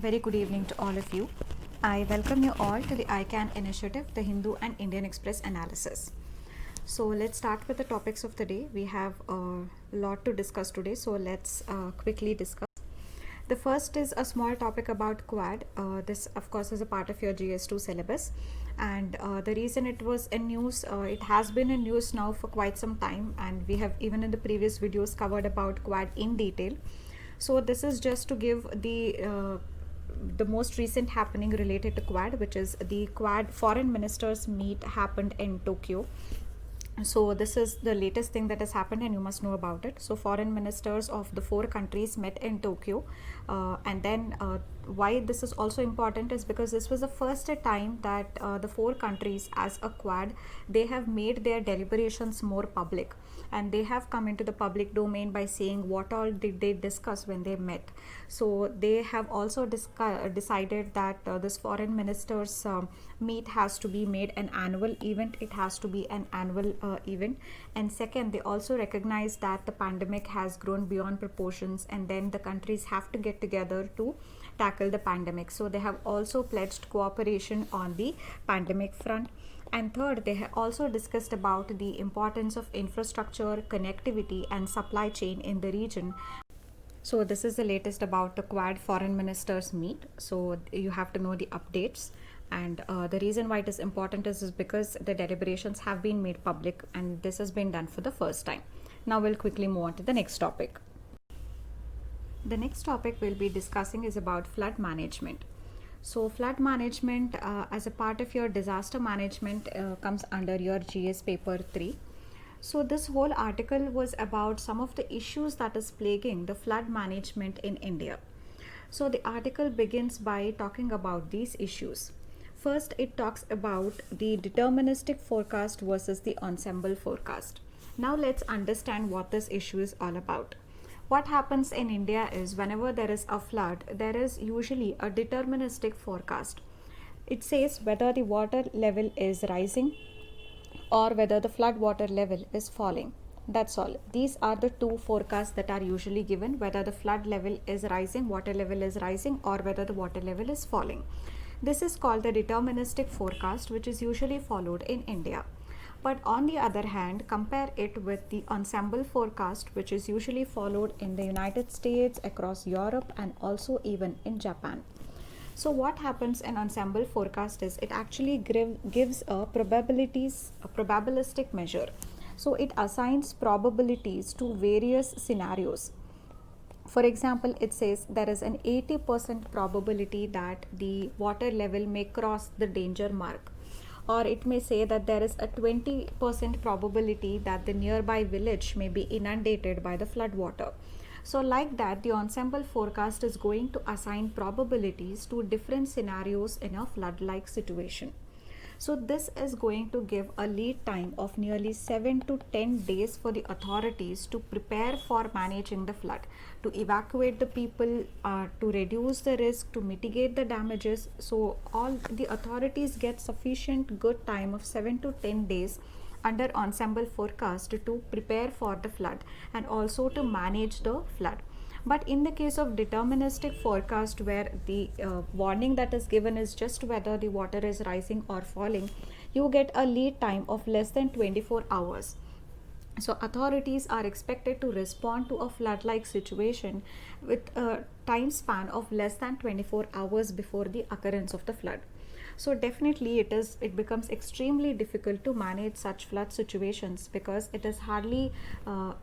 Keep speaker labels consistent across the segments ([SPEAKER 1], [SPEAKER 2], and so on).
[SPEAKER 1] Very good evening to all of you. I welcome you all to the ICANN initiative, the Hindu and Indian Express analysis. So let's start with the topics of the day. We have a lot to discuss today, so let's quickly discuss. The first is a small topic about Quad. This, of course, is a part of your GS2 syllabus. And the reason it was in news, it has been in news now for quite some time, and we have even in the previous videos covered about Quad in detail. So this is just to give the most recent happening related to Quad, which is the Quad foreign ministers meet happened in Tokyo. So this is the latest thing that has happened and you must know about it. So foreign ministers of the 4 countries met in Tokyo, and then why this is also important is because this was the first time that the 4 countries as a Quad, they have made their deliberations more public, and they have come into the public domain by saying what all did they discuss when they met. So they have also decided that this foreign ministers meet has to be made an annual event. It has to be an annual event. And second, they also recognize that the pandemic has grown beyond proportions, and then the countries have to get together to tackle the pandemic. So they have also pledged cooperation on the pandemic front. And third, they have also discussed about the importance of infrastructure, connectivity, and supply chain in the region. So this is the latest about the Quad foreign ministers meet. So you have to know the updates. And the reason why it is important is because the deliberations have been made public, and this has been done for the first time. Now we'll quickly move on to the next topic. The next topic we'll be discussing is about flood management. So flood management as a part of your disaster management comes under your GS paper 3. So this whole article was about some of the issues that is plaguing the flood management in India. So the article begins by talking about these issues. First, it talks about the deterministic forecast versus the ensemble forecast. Now let's understand what this issue is all about. What happens in India is whenever there is a flood, there is usually a deterministic forecast. It says whether the water level is rising or whether the flood water level is falling. That's all. These are the two forecasts that are usually given, whether the flood level is rising, water level is rising, or whether the water level is falling. This is called the deterministic forecast, which is usually followed in India. But on the other hand, compare it with the ensemble forecast, which is usually followed in the United States, across Europe, and also even in Japan. So what happens in ensemble forecast is it actually gives a probabilistic measure. So it assigns probabilities to various scenarios. For example, it says there is an 80% probability that the water level may cross the danger mark, or it may say that there is a 20% probability that the nearby village may be inundated by the flood water. So like that, the ensemble forecast is going to assign probabilities to different scenarios in a flood-like situation. So this is going to give a lead time of nearly 7 to 10 days for the authorities to prepare for managing the flood, to evacuate the people, to reduce the risk, to mitigate the damages. So all the authorities get sufficient good time of 7 to 10 days under ensemble forecast to prepare for the flood and also to manage the flood. But in the case of deterministic forecast, where the warning that is given is just whether the water is rising or falling, you get a lead time of less than 24 hours. So authorities are expected to respond to a flood-like situation with a time span of less than 24 hours before the occurrence of the flood. So definitely it becomes extremely difficult to manage such flood situations, because it is hardly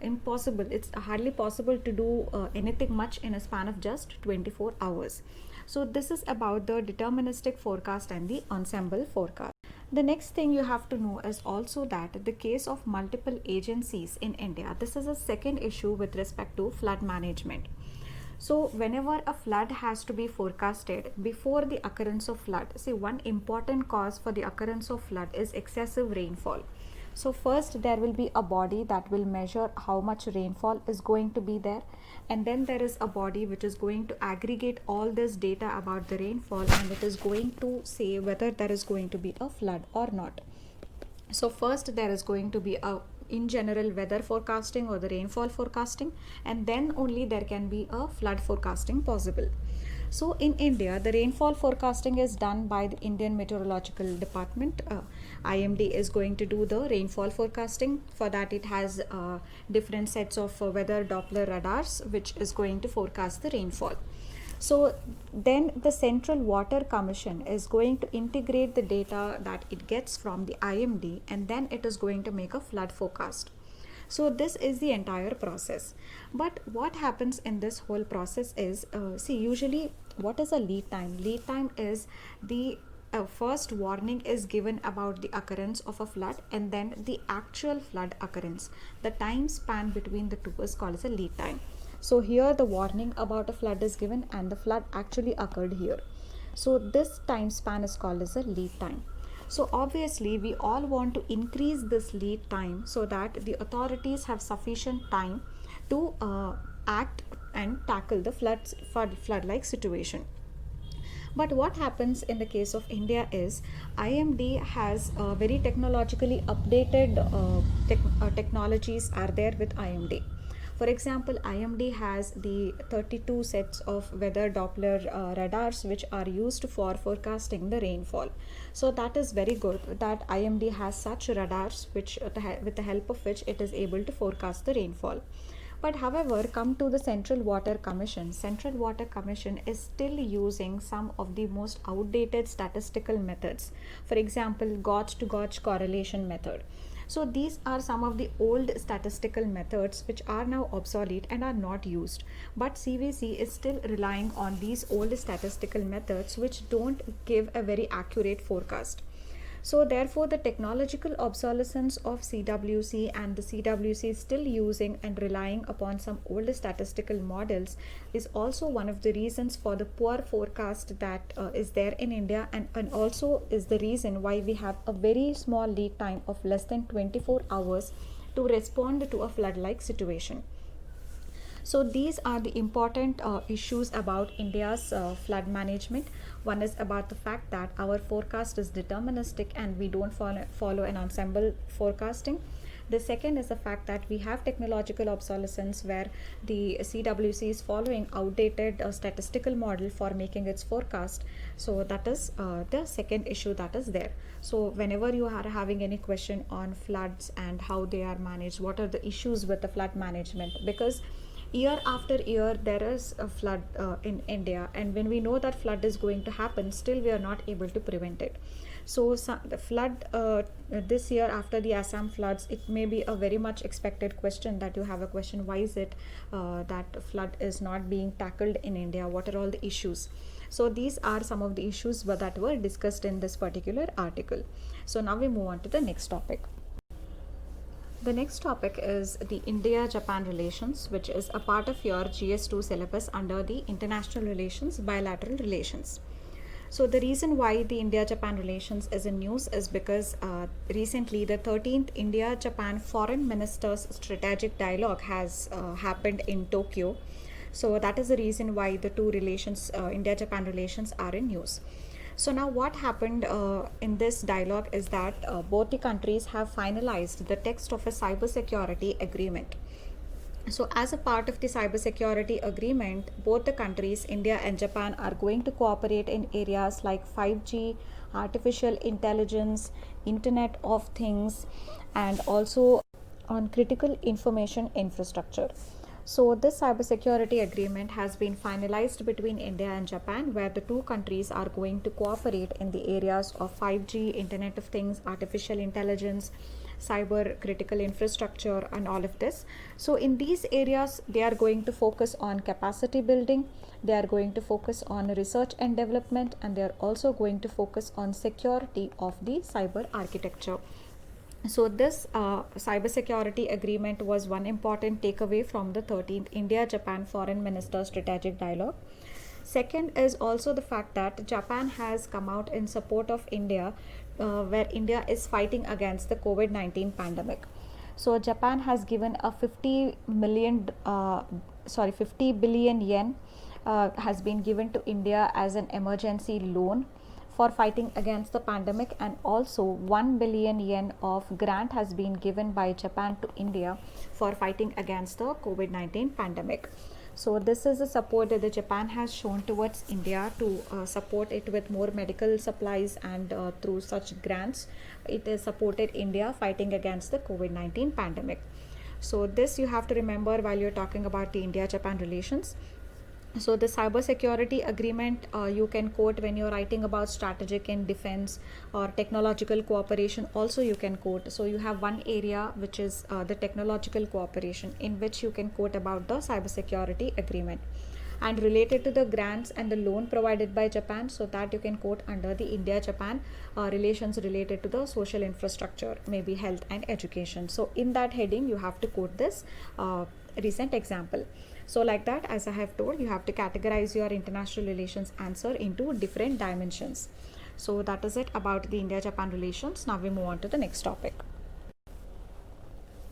[SPEAKER 1] impossible. It's hardly possible to do anything much in a span of just 24 hours. So this is about the deterministic forecast and the ensemble forecast. The next thing you have to know is also that the case of multiple agencies in India, this is a second issue with respect to flood management. So whenever a flood has to be forecasted before the occurrence of flood, see, one important cause for the occurrence of flood is excessive rainfall. So first there will be a body that will measure how much rainfall is going to be there, and then there is a body which is going to aggregate all this data about the rainfall, and it is going to say whether there is going to be a flood or not. So first there is going to be a in general weather forecasting or the rainfall forecasting, and then only there can be a flood forecasting possible. So in India, the rainfall forecasting is done by the Indian Meteorological Department. IMD is going to do the rainfall forecasting. For that, it has different sets of weather Doppler radars, which is going to forecast the rainfall. So then the Central Water Commission is going to integrate the data that it gets from the IMD, and then it is going to make a flood forecast. So this is the entire process. But what happens in this whole process is, see, usually what is a lead time? Lead time is the first warning is given about the occurrence of a flood, and then the actual flood occurrence. The time span between the two is called as a lead time. So here the warning about a flood is given and the flood actually occurred here. So this time span is called as a lead time. So obviously we all want to increase this lead time so that the authorities have sufficient time to act and tackle the flood-like situation. But what happens in the case of India is IMD has very technologically updated technologies are there with IMD. For example, IMD has the 32 sets of weather Doppler radars which are used for forecasting the rainfall. So that is very good that IMD has such radars which with the help of which it is able to forecast the rainfall. But however, come to the Central Water Commission. Central Water Commission is still using some of the most outdated statistical methods. For example, gauge to gauge correlation method. So these are some of the old statistical methods which are now obsolete and are not used. But CVC is still relying on these old statistical methods which don't give a very accurate forecast. So therefore the technological obsolescence of CWC and the CWC still using and relying upon some old statistical models is also one of the reasons for the poor forecast that is there in India, and also is the reason why we have a very small lead time of less than 24 hours to respond to a flood-like situation. So these are the important issues about India's flood management. One is about the fact that our forecast is deterministic and we don't follow an ensemble forecasting. The second is the fact that we have technological obsolescence where the CWC is following outdated statistical model for making its forecast. So that is the second issue that is there. So whenever you are having any question on floods and how they are managed, what are the issues with the flood management, because year after year there is a flood in India, and when we know that flood is going to happen, still we are not able to prevent it. So the flood this year after the Assam floods, it may be a very much expected question that you have a question, why is it that flood is not being tackled in India, what are all the issues? So these are some of the issues that were discussed in this particular article. So now we move on to the next topic. The next topic is the India-Japan relations, which is a part of your GS2 syllabus under the international relations, bilateral relations. So the reason why the India-Japan relations is in news is because recently the 13th India-Japan Foreign Ministers Strategic Dialogue has happened in Tokyo. So that is the reason why the two relations, India-Japan relations, are in news. So now what happened in this dialogue is that both the countries have finalized the text of a cybersecurity agreement. So as a part of the cybersecurity agreement, both the countries, India and Japan, are going to cooperate in areas like 5G, artificial intelligence, Internet of Things, and also on critical information infrastructure. So this cybersecurity agreement has been finalized between India and Japan, where the two countries are going to cooperate in the areas of 5G, Internet of Things, artificial intelligence, cyber critical infrastructure, and all of this. So in these areas, they are going to focus on capacity building, they are going to focus on research and development, and they are also going to focus on security of the cyber architecture. So this cybersecurity agreement was one important takeaway from the 13th India-Japan Foreign Minister Strategic Dialogue. Second is also the fact that Japan has come out in support of India, where India is fighting against the COVID-19 pandemic. So Japan has given a 50 billion yen has been given to India as an emergency loan for fighting against the pandemic, and also 1 billion yen of grant has been given by Japan to India for fighting against the COVID-19 pandemic. So this is the support that the Japan has shown towards India to support it with more medical supplies, and through such grants it has supported India fighting against the COVID-19 pandemic. So this you have to remember while you're talking about the India-Japan relations. So the cybersecurity agreement you can quote when you're writing about strategic and defense or technological cooperation, also you can quote. So you have one area which is the technological cooperation, in which you can quote about the cybersecurity agreement. And related to the grants and the loan provided by Japan, so that you can quote under the India-Japan relations related to the social infrastructure, maybe health and education. So in that heading you have to quote this recent example. So like that, as I have told, you have to categorize your international relations answer into different dimensions. So that is it about the India-Japan relations. Now we move on to the next topic.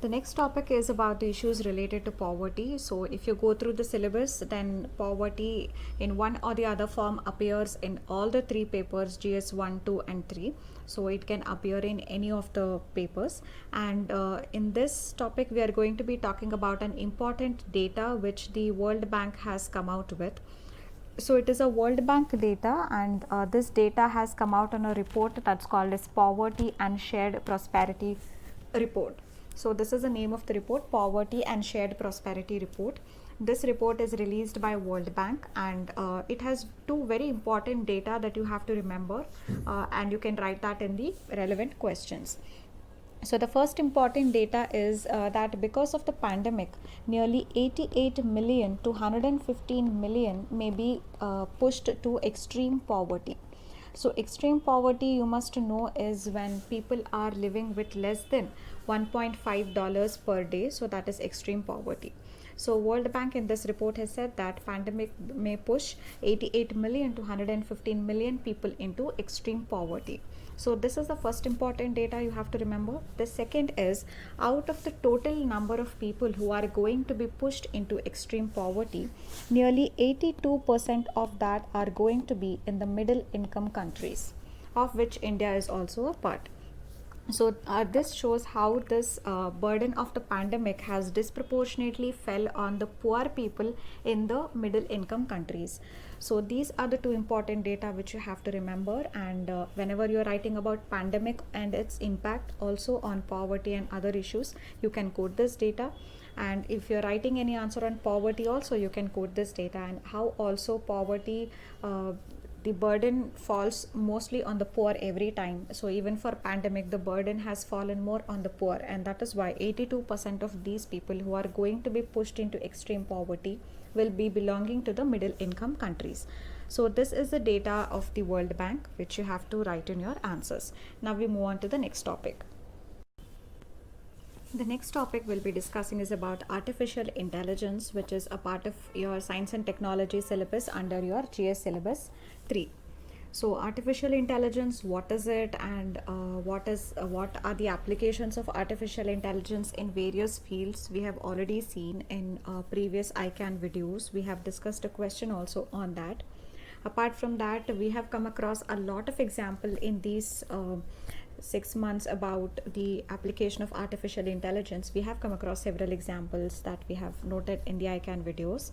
[SPEAKER 1] The next topic is about the issues related to poverty. So if you go through the syllabus, then poverty in one or the other form appears in all the three papers, GS 1, 2 and 3. So it can appear in any of the papers. And in this topic, we are going to be talking about an important data which the World Bank has come out with. So it is a World Bank data, and this data has come out on a report that's called as Poverty and Shared Prosperity Report. So this is the name of the report, Poverty and Shared Prosperity Report. This report is released by World Bank, and it has two very important data that you have to remember, and you can write that in the relevant questions. So the first important data is that because of the pandemic, nearly 88 million to 115 million may be pushed to extreme poverty. So extreme poverty, you must know, is when people are living with less than $1.5 per day. So that is extreme poverty. So World Bank in this report has said that pandemic may push 88 million to 115 million people into extreme poverty. So this is the first important data you have to remember. The second is, out of the total number of people who are going to be pushed into extreme poverty, nearly 82% of that are going to be in the middle income countries, of which India is also a part. So this shows how this burden of the pandemic has disproportionately fell on the poor people in the middle income countries. So these are the two important data which you have to remember, and whenever you're writing about pandemic and its impact also on poverty and other issues, you can quote this data. And if you're writing any answer on poverty also, you can quote this data, and how also poverty the burden falls mostly on the poor every time. So even for pandemic, the burden has fallen more on the poor, and that is why 82% of these people who are going to be pushed into extreme poverty will be belonging to the middle income countries. So this is the data of the World Bank which you have to write in your answers. Now we move on to the next topic. The next topic we'll be discussing is about artificial intelligence, which is a part of your science and technology syllabus under your GS syllabus 3. So artificial intelligence, what is it, and what are the applications of artificial intelligence in various fields? We have already seen in previous ICANN videos. We have discussed a question also on that. Apart from that, we have come across a lot of example in these 6 months about the application of artificial intelligence. We have come across several examples that we have noted in the ICANN videos.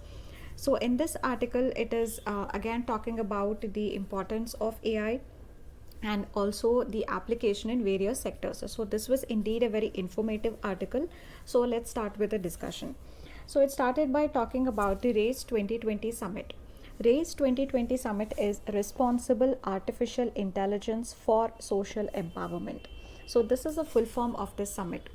[SPEAKER 1] So in this article, it is again talking about the importance of AI and also the application in various sectors. So this was indeed a very informative article. So let's start with the discussion. So it started by talking about the RAISE 2020 summit. RAISE 2020 summit is Responsible Artificial Intelligence for Social Empowerment. So this is a full form of this summit.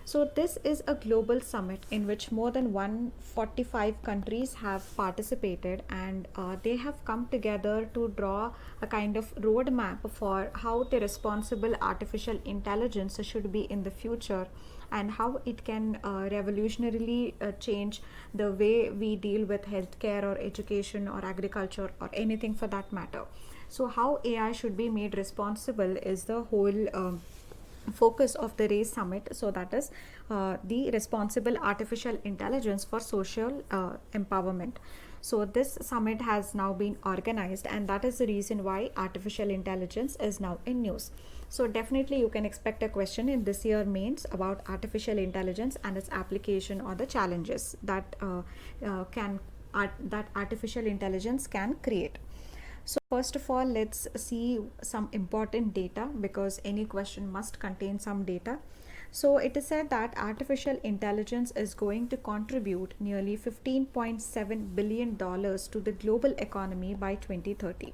[SPEAKER 1] So this is a global summit in which more than 145 countries have participated, and they have come together to draw a kind of roadmap for how the responsible artificial intelligence should be in the future, and how it can revolutionarily change the way we deal with healthcare or education or agriculture or anything for that matter. So how AI should be made responsible is the whole focus of the RAISE summit. So that is the responsible artificial intelligence for social empowerment. So this summit has now been organized, and that is the reason why artificial intelligence is now in news. So definitely you can expect a question in this year mains about artificial intelligence and its application or the challenges that that artificial intelligence can create. So first of all, let's see some important data, because any question must contain some data. So it is said that artificial intelligence is going to contribute nearly $15.7 billion to the global economy by 2030.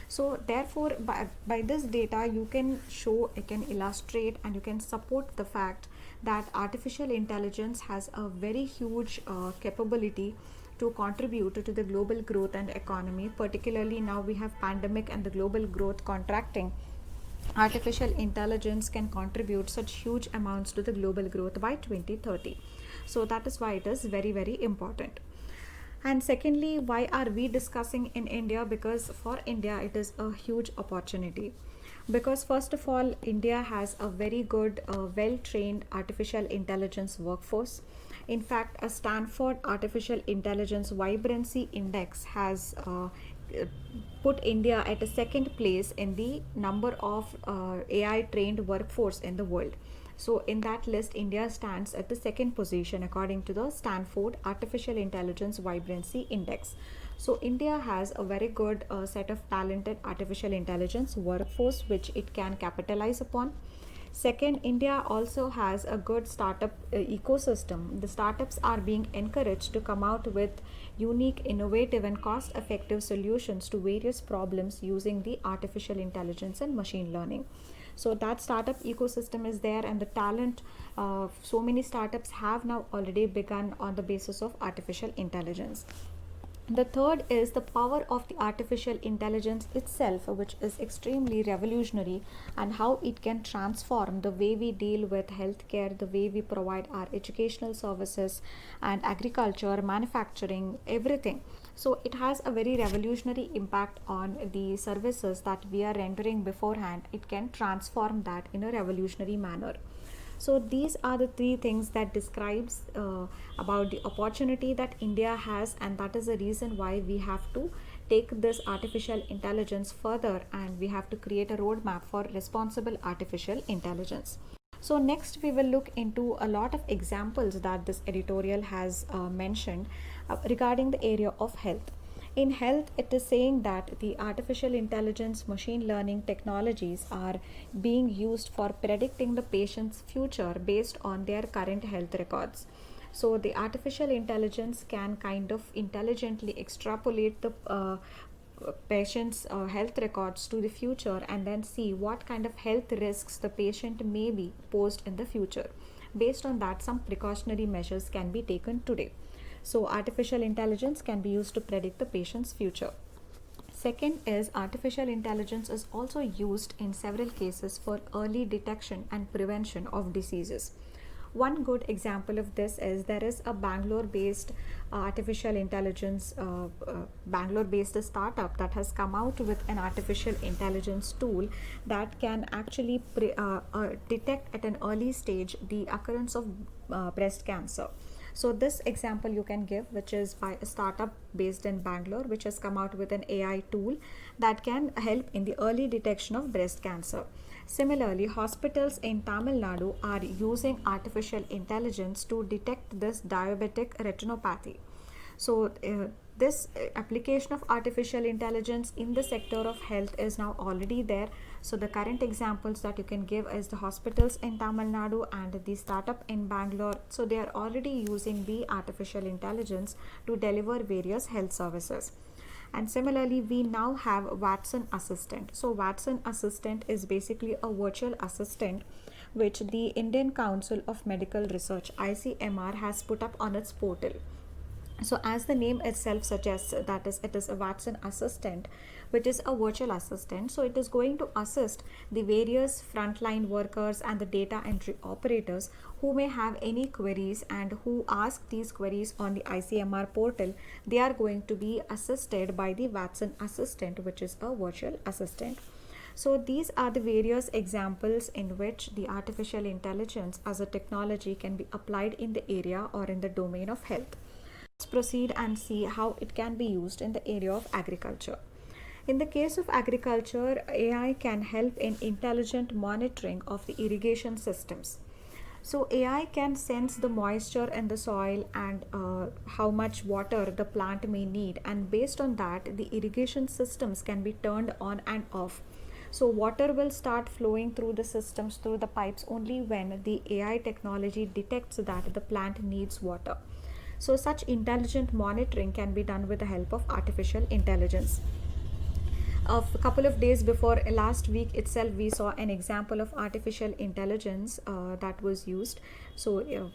[SPEAKER 1] So therefore, by this data, you can show, you can illustrate, and you can support the fact that artificial intelligence has a very huge capability to contribute to the global growth and economy. Particularly now we have pandemic and the global growth contracting, artificial intelligence can contribute such huge amounts to the global growth by 2030. So that is why it is very, very important. And secondly, why are we discussing in India? Because for India it is a huge opportunity. Because first of all, India has a very good well trained artificial intelligence workforce. In fact, a Stanford Artificial Intelligence Vibrancy Index has put India at a second place in the number of AI trained workforce in the world. So in that list, India stands at the second position according to the Stanford Artificial Intelligence Vibrancy Index. So India has a very good set of talented artificial intelligence workforce which it can capitalize upon. Second, India also has a good startup ecosystem. The startups are being encouraged to come out with unique, innovative, and cost effective solutions to various problems using the artificial intelligence and machine learning. So that startup ecosystem is there, and the talent, so many startups have now already begun on the basis of artificial intelligence. The third is the power of the artificial intelligence itself, which is extremely revolutionary, and how it can transform the way we deal with healthcare, the way we provide our educational services, and agriculture, manufacturing, everything. So it has a very revolutionary impact on the services that we are rendering beforehand. It can transform that in a revolutionary manner. So these are the three things that describes about the opportunity that India has, and that is the reason why we have to take this artificial intelligence further, and we have to create a roadmap for responsible artificial intelligence. So next we will look into a lot of examples that this editorial has mentioned regarding the area of health. In health, it is saying that the artificial intelligence machine learning technologies are being used for predicting the patient's future based on their current health records. So the artificial intelligence can kind of intelligently extrapolate the patient's health records to the future, and then see what kind of health risks the patient may be posed in the future. Based on that, some precautionary measures can be taken today. So artificial intelligence can be used to predict the patient's future. Second is artificial intelligence is also used in several cases for early detection and prevention of diseases. One good example of this is there is a Bangalore-based artificial intelligence, Bangalore-based startup that has come out with an artificial intelligence tool that can actually detect at an early stage the occurrence of breast cancer. So this example you can give, which is by a startup based in Bangalore, which has come out with an AI tool that can help in the early detection of breast cancer. Similarly, hospitals in Tamil Nadu are using artificial intelligence to detect this diabetic retinopathy. So this application of artificial intelligence in the sector of health is now already there. So the current examples that you can give is the hospitals in Tamil Nadu and the startup in Bangalore. So they are already using the artificial intelligence to deliver various health services. And similarly, we now have Watson Assistant. So Watson Assistant is basically a virtual assistant which the Indian Council of Medical Research, ICMR, has put up on its portal. So as the name itself suggests, that is, it is a Watson Assistant, which is a virtual assistant. So it is going to assist the various frontline workers and the data entry operators who may have any queries and who ask these queries on the ICMR portal. They are going to be assisted by the Watson Assistant, which is a virtual assistant. So these are the various examples in which the artificial intelligence as a technology can be applied in the area or in the domain of health. Let's proceed and see how it can be used in the area of agriculture. In the case of agriculture, AI can help in intelligent monitoring of the irrigation systems. So AI can sense the moisture in the soil and how much water the plant may need, and based on that the irrigation systems can be turned on and off. So water will start flowing through the systems, through the pipes, only when the AI technology detects that the plant needs water. So such intelligent monitoring can be done with the help of artificial intelligence. A couple of days before last week itself, we saw an example of artificial intelligence that was used. So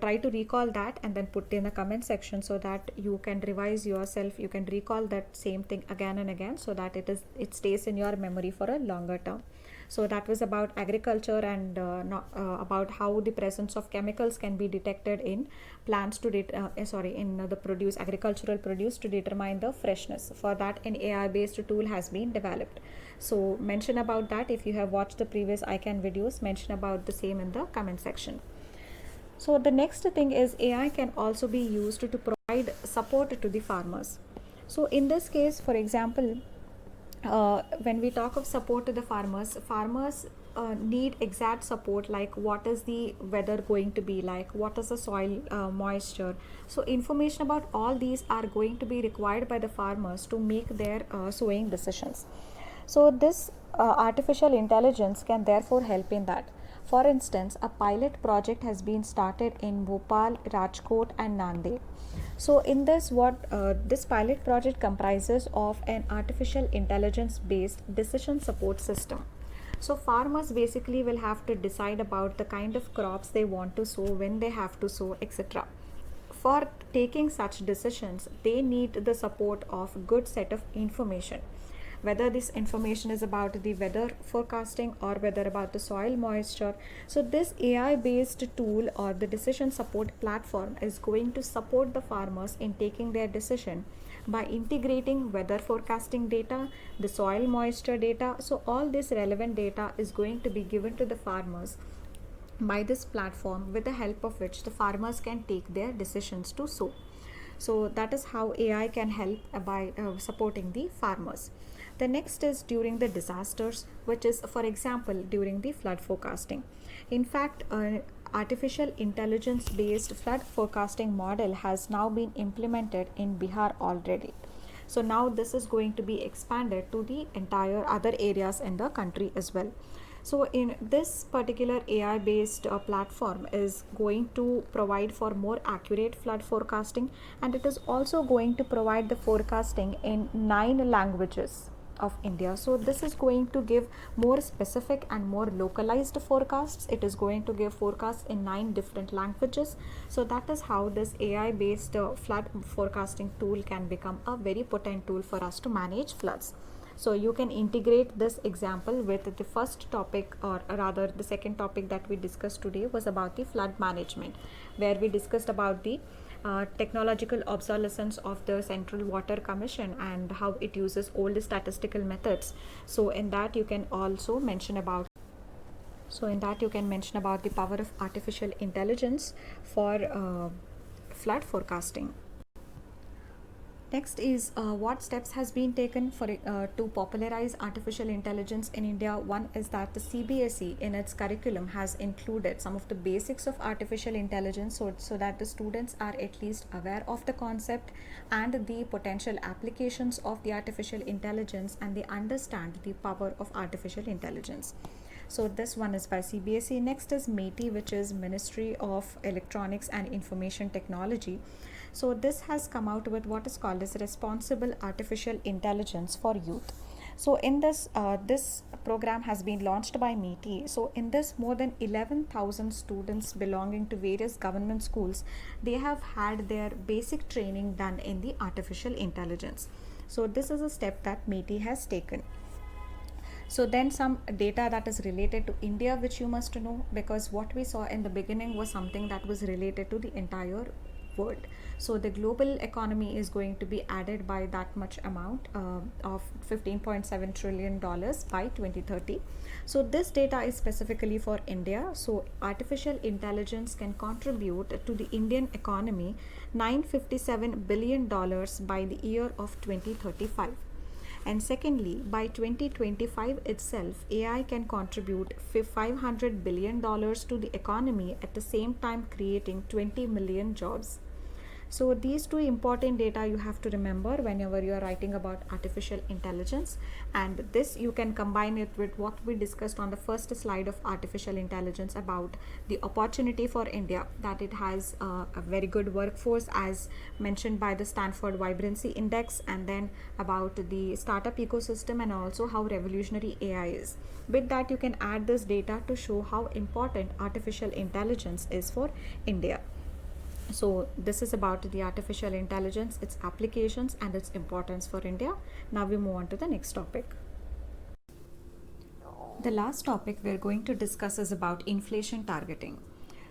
[SPEAKER 1] try to recall that and then put in the comment section so that you can revise yourself, you can recall that same thing again and again, so that it stays in your memory for a longer term. So that was about agriculture and about how the presence of chemicals can be detected in plants to in the produce, agricultural produce, to determine the freshness. For that, an AI based tool has been developed. So mention about that. If you have watched the previous ICANN videos, mention about the same in the comment section. So the next thing is AI can also be used to provide support to the farmers. So in this case, for example, when we talk of support to the farmers need exact support, like what is the weather going to be like, what is the soil moisture. So information about all these are going to be required by the farmers to make their sowing decisions. So this artificial intelligence can therefore help in that. For instance, a pilot project has been started in Bhopal, Rajkot and Nanded. So in this, what this pilot project comprises of an artificial intelligence based decision support system. So farmers basically will have to decide about the kind of crops they want to sow, when they have to sow, etc. For taking such decisions, they need the support of good set of information, whether this information is about the weather forecasting or whether about the soil moisture. So this AI based tool or the decision support platform is going to support the farmers in taking their decision by integrating weather forecasting data, the soil moisture data. So all this relevant data is going to be given to the farmers by this platform, with the help of which the farmers can take their decisions to sow. So that is how AI can help by supporting the farmers. The next is during the disasters, which is, for example, during the flood forecasting. In fact, artificial intelligence based flood forecasting model has now been implemented in Bihar already. So now this is going to be expanded to the entire other areas in the country as well. So in this particular AI based platform is going to provide for more accurate flood forecasting, and it is also going to provide the forecasting in 9 languages of India. So this is going to give more specific and more localized forecasts. It is going to give forecasts in 9 different languages. So that is how this AI based flood forecasting tool can become a very potent tool for us to manage floods. So you can integrate this example with the first topic, or rather the second topic that we discussed today was about the flood management, where we discussed about the technological obsolescence of the Central Water Commission and how it uses old statistical methods. So in that you can also mention about the power of artificial intelligence for flood forecasting. Next is what steps has been taken for to popularize artificial intelligence in India. One is that the CBSE in its curriculum has included some of the basics of artificial intelligence, so that the students are at least aware of the concept and the potential applications of the artificial intelligence, and they understand the power of artificial intelligence. So this one is by CBSE. Next is METI, which is Ministry of Electronics and Information Technology. So this has come out with what is called as Responsible Artificial Intelligence for Youth. So in this this program has been launched by METI. So in this, more than 11,000 students belonging to various government schools, they have had their basic training done in the artificial intelligence. So this is a step that METI has taken. So then some data that is related to India, which you must know, because what we saw in the beginning was something that was related to the entire world. So the global economy is going to be added by that much amount of $15.7 trillion by 2030. So this data is specifically for India. So artificial intelligence can contribute to the Indian economy $957 billion by the year of 2035. And secondly, by 2025 itself, AI can contribute $500 billion to the economy, at the same time creating 20 million jobs. So these two important data you have to remember whenever you are writing about artificial intelligence, and this you can combine it with what we discussed on the first slide of artificial intelligence about the opportunity for India, that it has a very good workforce as mentioned by the Stanford Vibrancy Index, and then about the startup ecosystem and also how revolutionary AI is. With that, you can add this data to show how important artificial intelligence is for India. So this is about the artificial intelligence, its applications and its importance for India. Now we move on to the next topic. The last topic we're going to discuss is about inflation targeting.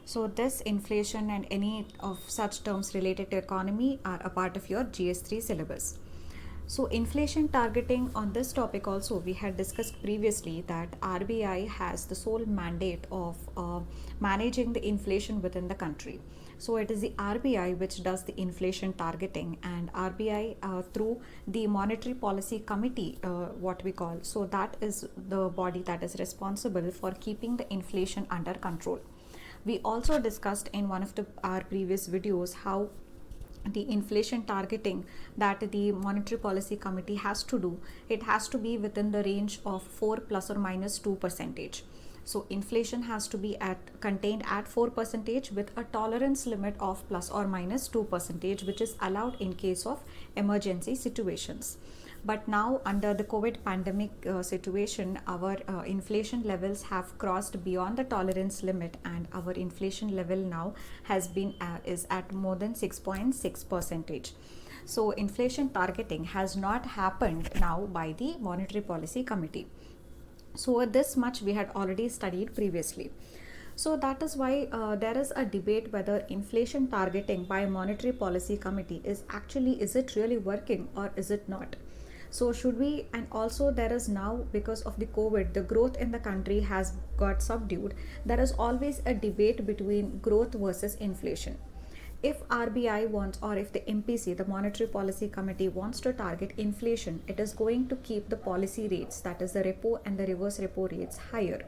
[SPEAKER 1] So this inflation and any of such terms related to economy are a part of your GS3 syllabus. So inflation targeting, on this topic also we had discussed previously that RBI has the sole mandate of managing the inflation within the country. So it is the RBI which does the inflation targeting, and RBI through the Monetary Policy Committee, what we call, so that is the body that is responsible for keeping the inflation under control. We also discussed in one of our previous videos how the inflation targeting that the Monetary Policy Committee has to do, it has to be within the range of 4 plus or minus 2%. So inflation has to be contained at 4% with a tolerance limit of plus or minus 2%, which is allowed in case of emergency situations. But now under the COVID pandemic situation, our inflation levels have crossed beyond the tolerance limit, and our inflation level now has been is at more than 6.6%. So inflation targeting has not happened now by the Monetary Policy Committee. So this much we had already studied previously. So that is why there is a debate whether inflation targeting by Monetary Policy Committee is it really working or is it not? So should we, and also there is now, because of the COVID, the growth in the country has got subdued. There is always a debate between growth versus inflation. If RBI wants, or if the MPC, the Monetary Policy Committee, wants to target inflation, it is going to keep the policy rates, that is the repo and the reverse repo rates, higher.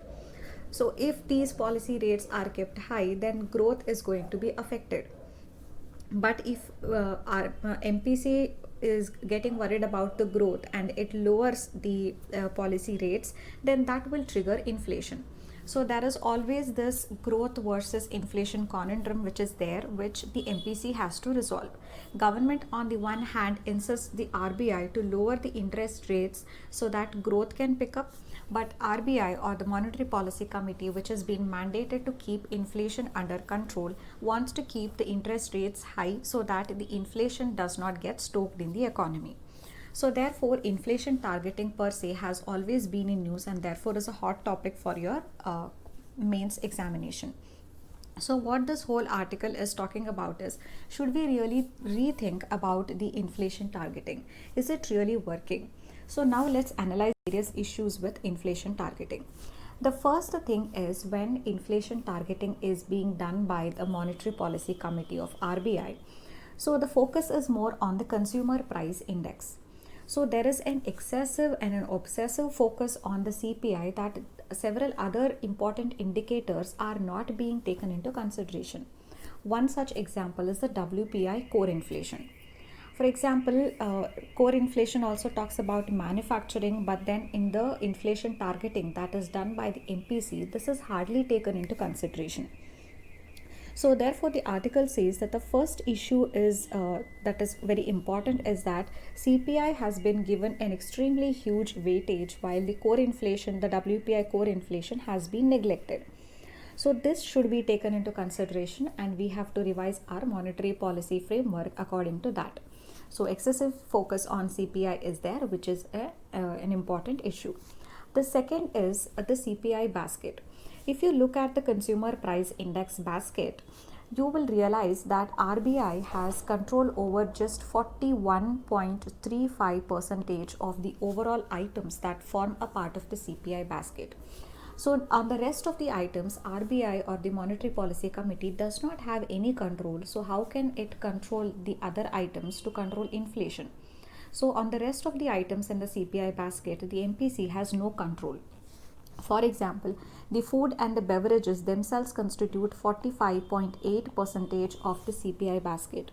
[SPEAKER 1] So if these policy rates are kept high, then growth is going to be affected. But if our MPC is getting worried about the growth and it lowers the policy rates, then that will trigger inflation. So there is always this growth versus inflation conundrum which is there, which the MPC has to resolve. Government on the one hand insists the RBI to lower the interest rates so that growth can pick up, but RBI, or the Monetary Policy Committee, which has been mandated to keep inflation under control, wants to keep the interest rates high so that the inflation does not get stoked in the economy. So therefore, inflation targeting per se has always been in news, and therefore is a hot topic for your mains examination. So what this whole article is talking about is, should we really rethink about the inflation targeting? Is it really working? So now let's analyze various issues with inflation targeting. The first thing is, when inflation targeting is being done by the Monetary Policy Committee of RBI, so the focus is more on the consumer price index. So there is an excessive and an obsessive focus on the CPI that several other important indicators are not being taken into consideration. One such example is the WPI core inflation. For example, core inflation also talks about manufacturing, but then in the inflation targeting that is done by the MPC, this is hardly taken into consideration. So therefore, the article says that the first issue is that is very important is that CPI has been given an extremely huge weightage, while the core inflation, the WPI core inflation, has been neglected. So this should be taken into consideration, and we have to revise our monetary policy framework according to that. So excessive focus on CPI is there, which is an important issue. The second is the CPI basket. If you look at the consumer price index basket, you will realize that RBI has control over just 41.35% of the overall items that form a part of the CPI basket. So on the rest of the items, RBI or the Monetary Policy Committee does not have any control. So how can it control the other items to control inflation? So on the rest of the items in the CPI basket, the MPC has no control. For example, the food and the beverages themselves constitute 45.8% of the CPI basket.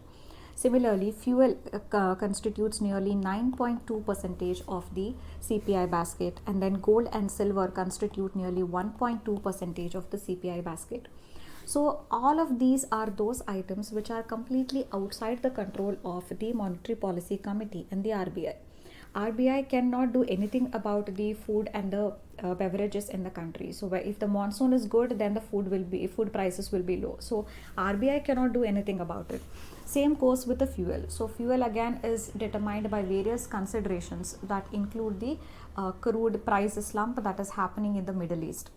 [SPEAKER 1] Similarly, fuel constitutes nearly 9.2% of the CPI basket, and then gold and silver constitute nearly 1.2% of the CPI basket. So all of these are those items which are completely outside the control of the Monetary Policy Committee and the RBI. RBI cannot do anything about the food and the beverages in the country. So if the monsoon is good, then the food prices will be low. So RBI cannot do anything about it. Same goes with the fuel. So fuel again is determined by various considerations that include the crude price slump that is happening in the Middle East.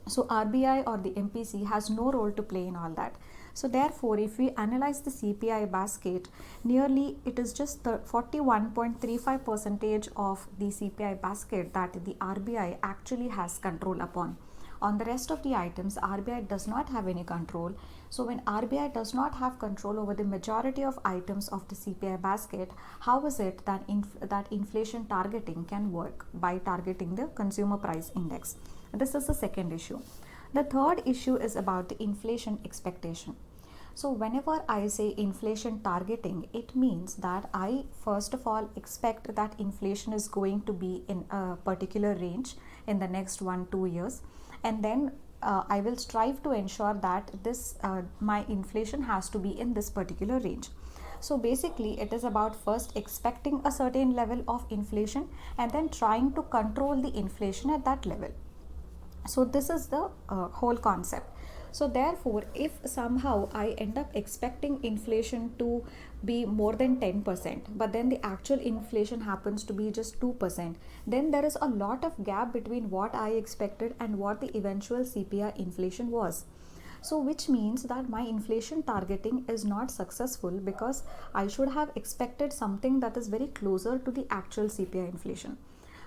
[SPEAKER 1] So RBI or the MPC has no role to play in all that. So therefore, if we analyze the CPI basket, nearly it is just the 41.35% of the CPI basket that the RBI actually has control upon. On the rest of the items, RBI does not have any control. So when RBI does not have control over the majority of items of the CPI basket, how is it that that inflation targeting can work by targeting the consumer price index? This is the second issue. The third issue is about the inflation expectation. So whenever I say inflation targeting, it means that I first of all expect that inflation is going to be in a particular range in the next 1-2 years, and then I will strive to ensure that my inflation has to be in this particular range. So basically it is about first expecting a certain level of inflation and then trying to control the inflation at that level. So this is the whole concept. So therefore, if somehow I end up expecting inflation to be more than 10%, but then the actual inflation happens to be just 2%, then there is a lot of gap between what I expected and what the eventual CPI inflation was. So which means that my inflation targeting is not successful, because I should have expected something that is very closer to the actual CPI inflation.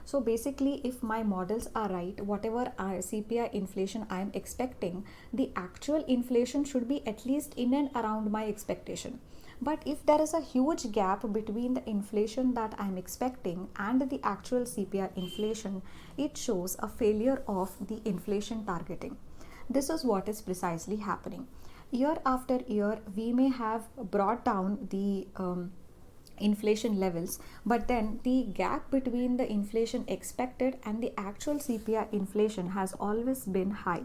[SPEAKER 1] So basically, if my models are right, whatever CPI inflation I am expecting, the actual inflation should be at least in and around my expectation. But if there is a huge gap between the inflation that I am expecting and the actual CPI inflation, it shows a failure of the inflation targeting. This is what is precisely happening. Year after year, we may have brought down the inflation levels, but then the gap between the inflation expected and the actual CPI inflation has always been high.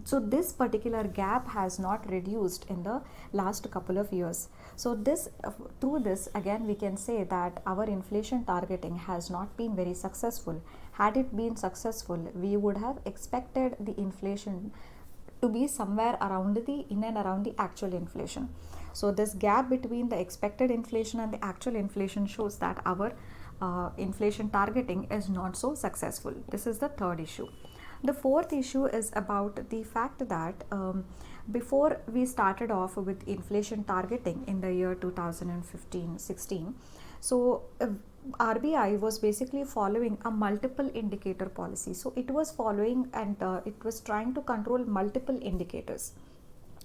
[SPEAKER 1] So this particular gap has not reduced in the last couple of years. So through this again we can say that our inflation targeting has not been very successful. Had it been successful, we would have expected the inflation to be somewhere around in and around the actual inflation. So this gap between the expected inflation and the actual inflation shows that our inflation targeting is not so successful. This is the third issue. The fourth issue is about the fact that before we started off with inflation targeting in the year 2015-16, so RBI was basically following a multiple indicator policy. So it was following and it was trying to control multiple indicators.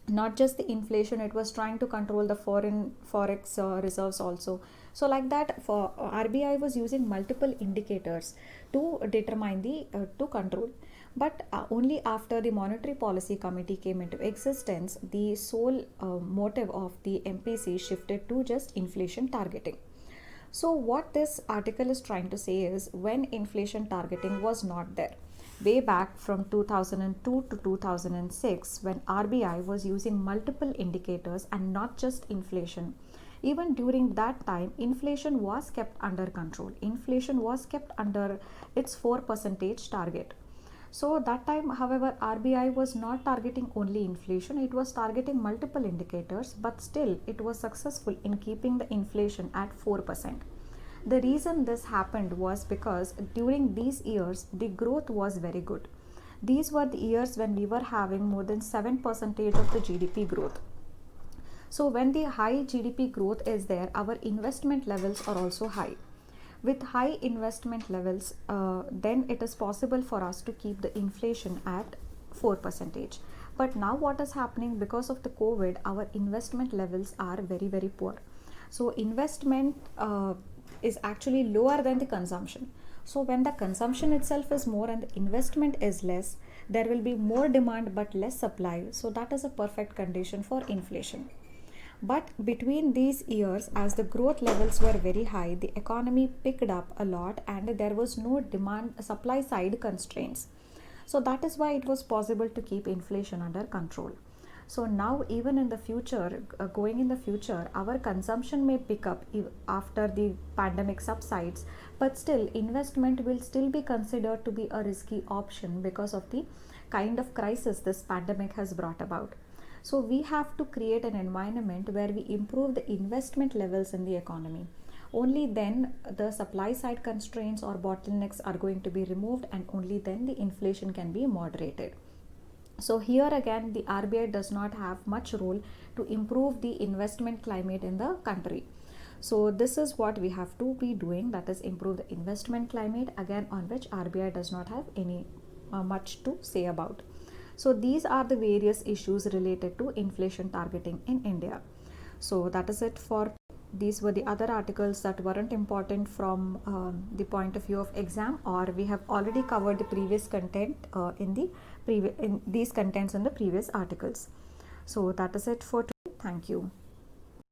[SPEAKER 1] Not just the inflation, it was trying to control the forex reserves also. So like that, for RBI was using multiple indicators to determine to control. But only after the Monetary Policy Committee came into existence, the sole motive of the MPC shifted to just inflation targeting. So what this article is trying to say is, when inflation targeting was not there, way back from 2002 to 2006, when RBI was using multiple indicators and not just inflation, even during that time, inflation was kept under control. Inflation was kept under its 4% target. So that time, however, RBI was not targeting only inflation, it was targeting multiple indicators, but still it was successful in keeping the inflation at 4%. The reason this happened was because during these years, the growth was very good. These were the years when we were having more than 7% of the GDP growth. So when the high GDP growth is there, our investment levels are also high. With high investment levels, then it is possible for us to keep the inflation at 4%. But now what is happening because of the COVID, our investment levels are very, very poor. So investment is actually lower than the consumption. So when the consumption itself is more and the investment is less, there will be more demand but less supply. So that is a perfect condition for inflation. But between these years, as the growth levels were very high, the economy picked up a lot and there was no demand supply side constraints. So that is why it was possible to keep inflation under control. So now even in the future, going in the future, our consumption may pick up after the pandemic subsides, but still investment will still be considered to be a risky option because of the kind of crisis this pandemic has brought about. So we have to create an environment where we improve the investment levels in the economy. Only then the supply side constraints or bottlenecks are going to be removed, and only then the inflation can be moderated. So here again, the RBI does not have much role to improve the investment climate in the country. So this is what we have to be doing, that is improve the investment climate, again on which RBI does not have any much to say about. So these are the various issues related to inflation targeting in India. So that is it for these were the other articles that weren't important from the point of view of exam, or we have already covered the previous content in these contents in the previous articles. So that is it for today. Thank you.